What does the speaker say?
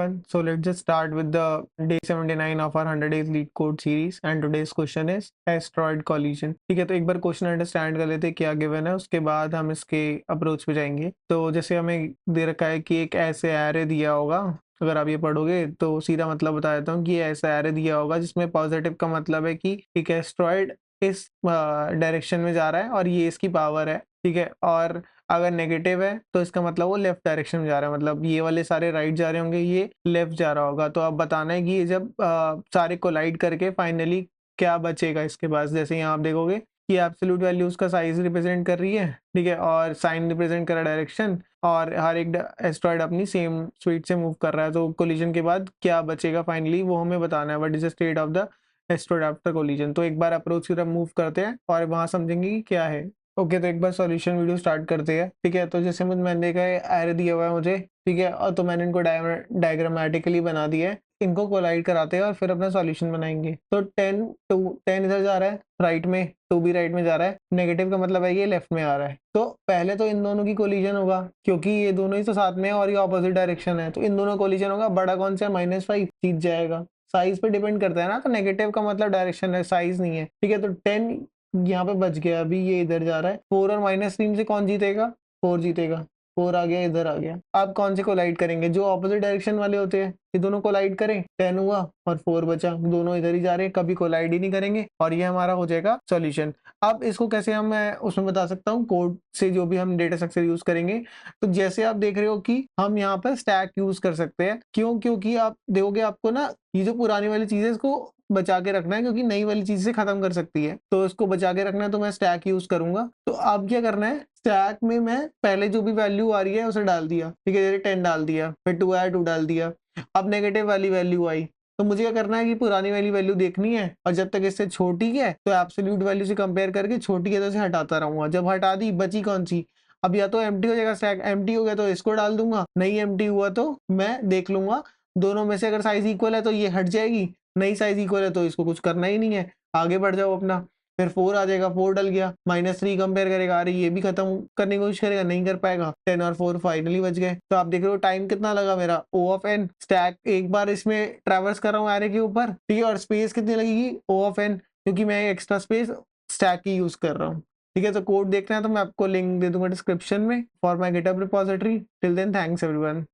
everyone. So let's just start with the day 79 of our 100 days lead code series and today's question is asteroid collision. ठीक है, तो एक बार question understand कर लेते हैं क्या गिवन है, उसके बाद हम इसके अप्रोच पे जाएंगे। तो जैसे हमें दे रखा है कि एक ऐसे एरे दिया होगा, अगर आप ये पढ़ोगे तो सीधा मतलब बता देता हूँ कि ये ऐसा एरे दिया होगा जिसमें पॉजिटिव का मतलब है कि एक एस्ट्रॉयड इस डायरेक्शन में जा रहा है और ये इसकी पावर है, ठीक है। और अगर नेगेटिव है तो इसका मतलब वो लेफ्ट डायरेक्शन में जा रहा है, मतलब ये वाले सारे राइट जा रहे होंगे, ये लेफ्ट जा रहा होगा। तो अब बताना है कि ये जब सारे कोलाइड करके फाइनली क्या बचेगा इसके पास। जैसे यहाँ आप देखोगे कि एब्सोल्यूट वैल्यू उसका साइज रिप्रेजेंट कर रही है, ठीक है, और साइन रिप्रेजेंट कर रहा है डायरेक्शन, और हर एक एस्ट्रॉयड अपनी सेम स्पीड से मूव कर रहा है। तो कोलिजन के बाद क्या बचेगा फाइनली वो हमें बताना है, what is the state of the asteroid after collision. तो एक बार अप्रोच की तरफ मूव करते हैं और वहां समझेंगे कि क्या है। ओके, तो एक बार सॉल्यूशन वीडियो स्टार्ट करते हैं, ठीक है। तो जैसे मैंने देखा है एरे दिया हुआ है मुझे, ठीक है, और तो मैंने इनको डायग्रामेटिकली बना दिया है। इनको कोलाइड कराते हैं और फिर अपना सॉल्यूशन बनाएंगे। तो 10 इधर जा रहा है राइट में, 2 भी राइट में जा रहा है, नेगेटिव का मतलब है ये लेफ्ट में आ रहा है। तो पहले तो इन दोनों की कोलिजन होगा क्योंकि ये दोनों ही तो साथ में है और ये ऑपोजिट डायरेक्शन है, तो इन दोनों कोलिजन होगा। बड़ा कौन सा है? -5 जीत जाएगा। साइज पे डिपेंड करता है ना, तो नेगेटिव का मतलब डायरेक्शन है, साइज नहीं है, ठीक है। तो 10 यहाँ पे बच गया, अभी ये इधर जा रहा है। 4 और -3 से कौन जीतेगा? 4 जीतेगा। 4 आ गया, इधर आ गया। अब कौन से कोलाइड करेंगे? जो ऑपोजिट डायरेक्शन वाले होते हैं, ये दोनों कोलाइड करें, 10 हुआ और 4 बचा, दोनों इधर ही जा रहे हैं, कभी कोलाइड ही नहीं करेंगे और ये हमारा हो जाएगा सॉल्यूशन। अब इसको कैसे हम मैं उसमें बता सकता हूँ, कोड से जो भी हम डेटा स्ट्रक्चर यूज करेंगे। तो जैसे आप देख रहे हो कि हम यहाँ पर स्टैक यूज कर सकते हैं। क्यों? क्योंकि आप देखोगे आपको ना ये जो पुरानी वाली चीज है इसको बचा के रखना है, क्योंकि नई वाली चीज से खत्म कर सकती है, तो इसको बचा के रखना है, तो मैं स्टैक यूज करूंगा। तो अब क्या करना है, स्टैक में मैं पहले जो भी वैल्यू आ रही है उसे डाल दिया, ठीक है, जैसे 10 डाल दिया, फिर 2 आया 2 डाल दिया। अब नेगेटिव वाली वैल्यू आई, तो मुझे क्या करना है कि पुरानी वाली वैल्यू देखनी है और जब तक इससे छोटी है तो एब्सोल्यूट वैल्यू से कंपेयर करके छोटी है तो इसे हटाता रहूंगा। जब हटा दी बची कौन सी? अब या तो एम्प्टी हो जाएगा स्टैक, एम्प्टी हो गया तो इसको डाल दूंगा, नहीं एम्प्टी हुआ तो मैं देख लूंगा दोनों में से अगर साइज इक्वल है तो ये हट जाएगी, नई साइज इक्वल है तो इसको कुछ करना ही नहीं है, आगे बढ़ जाओ अपना। फिर 4 आ जाएगा, 4 डल गया, -3 कंपेयर करेगा, अरे ये भी खत्म करने की कोशिश करेगा, नहीं कर पाएगा। 10 और 4 फाइनली बच गए। तो आप देख रहे हो टाइम कितना लगा मेरा, O ऑफ n स्टैक एक बार इसमें ट्रैवर्स कर रहा हूँ एरे के ऊपर, ठीक है, और स्पेस कितनी लगेगी? O ऑफ n, क्योंकि मैं एक्स्ट्रा स्पेस स्टैक की यूज कर रहा हूँ, ठीक है। तो कोड देखना है तो मैं आपको लिंक दे दूंगा डिस्क्रिप्शन में for my GitHub repository. Till then thanks everyone.